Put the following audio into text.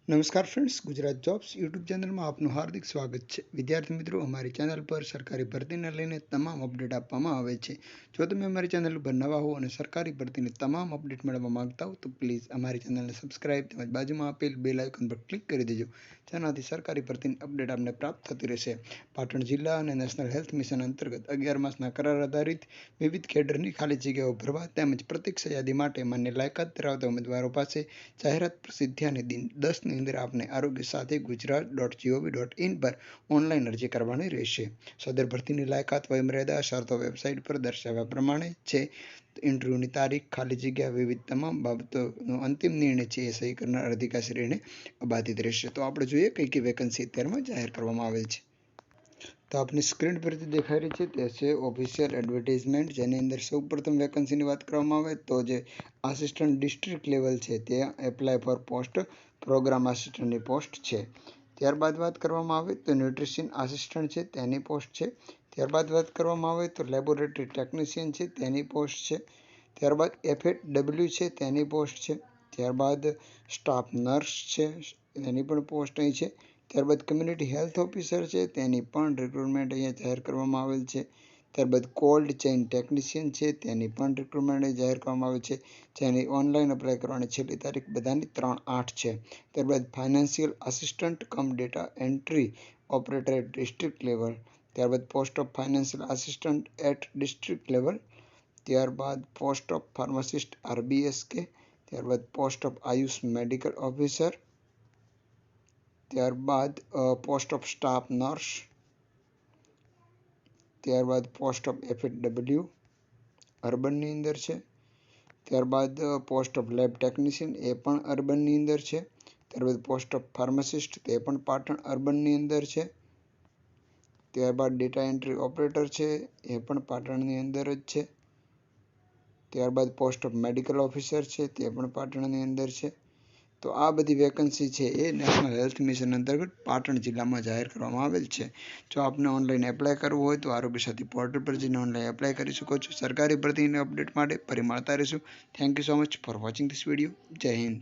નમસ્કાર friends, Gujarat jobs YouTube ચેનલમાં આપનું હાર્દિક સ્વાગત છે. વિદ્યાર્થી મિત્રો, અમારી ચેનલ પર સરકારી ભરતીને લઈને તમામ અપડેટ આપવામાં આવે છે. જો તમે અમારી ચેનલ પર નવા હો અને સરકારી ભરતીની તમામ અપડેટ મેળવવા માંગતા હો તો પ્લીઝ અમારી ચેનલને સબસ્ક્રાઇબ તેમજ બાજુમાં આપેલ બેલ આઇકન પર ક્લિક કરી દેજો, જેનાથી સરકારી ભરતીની અપડેટ આપને પ્રાપ્ત થતી રહેશે. પાટણ જિલ્લા અને નેશનલ હેલ્થ મિશન અંતર્ગત 11 માસના કરાર આધારિત વિવિધ કેડરની ખાલી જગ્યાઓ ભરવા તેમજ પ્રતીક્ષા યાદી માટે માન્ય લાયકાત ધરાવતા ઉમેદવારો પાસે જાહેરાત પ્રસિદ્ધ થયાની દિન 10 ની અંદર આપને આરોગ્ય સાથે ગુજરાત.gov.in પર ઓનલાઈન અરજી કરવાની રહેશે. સદર ભરતીની લાયકાત, વયમર્યાદા, શરતો વેબસાઇટ પર દર્શાવ્યા પ્રમાણે છે. ઇન્ટરવ્યુની તારીખ, ખાલી જગ્યા, વિવિધ તમામ બાબતોનો અંતિમ નિર્ણય છે એ સહી કરનાર અધિકારીશ્રીને અબાધિત રહેશે. તો આપણે જોઈએ કઈ કઈ વેકન્સી અત્યારમાં જાહેર કરવામાં આવેલ છે. તો આપની સ્ક્રીન પરથી દેખાઈ રહી છે તે છે ઓફિશિયલ એડવર્ટાઇઝમેન્ટ, જેની અંદર સૌપ્રથમ વેકન્સીની વાત કરવામાં આવે તો જે આસિસ્ટન્ટ ડિસ્ટ્રિક્ટ લેવલ છે ત્યાં એપ્લાય ફોર પોસ્ટ પ્રોગ્રામ આસિસ્ટન્ટની પોસ્ટ છે. ત્યારબાદ વાત કરવામાં આવે તો ન્યુટ્રિશન આસિસ્ટન્ટ છે તેની પોસ્ટ છે. ત્યારબાદ વાત કરવામાં આવે તો લેબોરેટરી ટેકનિશિયન છે તેની પોસ્ટ છે. ત્યારબાદ FAW છે તેની પોસ્ટ છે. ત્યારબાદ સ્ટાફ નર્સ છે તેની પણ પોસ્ટ અહીં છે. ત્યારબાદ કમ્યુનિટી હેલ્થ ઓફિસર છે તેની પણ રિક્રુટમેન્ટ અહીંયા જાહેર કરવામાં આવેલ છે. ત્યારબાદ કોલ્ડ ચેઇન ટેકનિશિયન છે તેની પણ રિક્રુટમેન્ટ જાહેર કરવામાં આવેલ છે, જેની ઓનલાઈન અપ્લાય કરવાની છેલ્લી તારીખ બધાની 3/8 છે. ત્યારબાદ financial assistant cum data entry operator at district level. ત્યારબાદ post of financial assistant at district level. ત્યારબાદ પોસ્ટ ઓફ ફાર્માસિસ્ટ RBSK. ત્યારબાદ post of AYUSH medical officer. ત્યારબાદ પોસ્ટ ઓફ સ્ટાફ નર્સ. ત્યારબાદ પોસ્ટ ઓફ FAW અર્બનની અંદર છે. ત્યારબાદ post of lab technician એ પણ અર્બનની અંદર છે. ત્યારબાદ પોસ્ટ ઓફ ફાર્માસિસ્ટ તે પણ પાટણ અર્બનની અંદર છે. ત્યારબાદ ડેટા એન્ટ્રી ઓપરેટર છે એ પણ પાટણની અંદર જ છે. ત્યારબાદ પોસ્ટ ઓફ મેડિકલ ઓફિસર છે તે પણ પાટણની અંદર છે. તો આ બધી વેકન્સી છે એ નેશનલ હેલ્થ મિશન અંતર્ગત પાટણ જિલ્લામાં જાહેર કરવામાં આવેલ છે. જો આપને ઓનલાઈન એપ્લાય કરવું હોય તો આરોગ્ય સાથી પોર્ટલ પર જઈને ઓનલાઈન એપ્લાય કરી શકો છો. સરકારી ભરતીની અપડેટ માટે ફરી મળતા રહીશું. Thank you so much for watching this video. જય હિન્દ.